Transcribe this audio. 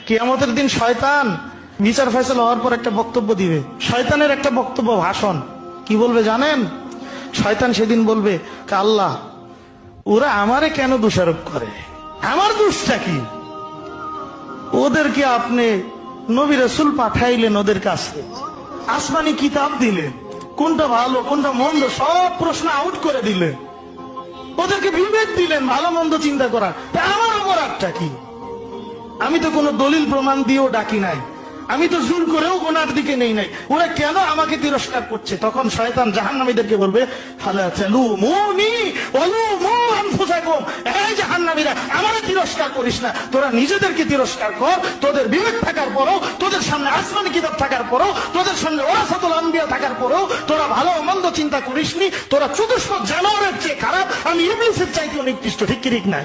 কিয়ামতের দিন শয়তান বিচার ফয়সালা হওয়ার পর একটা বক্তব্য দিবে। শয়তানের একটা বক্তব্য, ভাষণ। কি বলবে জানেন? শয়তান সেদিন বলবে, আল্লাহ ওরা আমারে কেন দোষারোপ করে, আমার দোষটা কি? ওদেরকে আপনি নবী রাসূল পাঠাইলেন, ওদের কাছে আসমানি কিতাব দিলেন, কোনটা ভালো কোনটা মন্দ সব প্রশ্ন আউট করে দিলেন, ওদেরকে বিবেক দিলেন ভালো মন্দ চিন্তা করার। তা আমার অপরাধটা কি? আমি তো কোনো দলিল প্রমাণ দিয়েও ডাকি নাই, আমি তো জোর করেও গোনার দিকে নেই নাই, ওরা কেন আমাকে তিরস্কার করছে? তখন শয়তান জাহান্নামীদেরকে বলবে, ফালা তালুমুনি ওয়ালুমু আনফুসাকুম, এই জাহান্নামীরা আমারে তিরস্কার করিস না, তোরা নিজেদেরকে তিরস্কার কর। তোদের বিবেক থাকার পরও, তোদের সামনে আসমানি কিতাব থাকার পরও, তোদের সামনে ওরাসাতুল আম্বিয়া থাকার পরও তোরা ভালো মন্দ চিন্তা করিসনি। তোরা চতুষ্পদ জানোয়ারের চেয়ে খারাপ, আমি ইবলিসের চাইতে নিকৃষ্ট। ঠিক কি ঠিক না?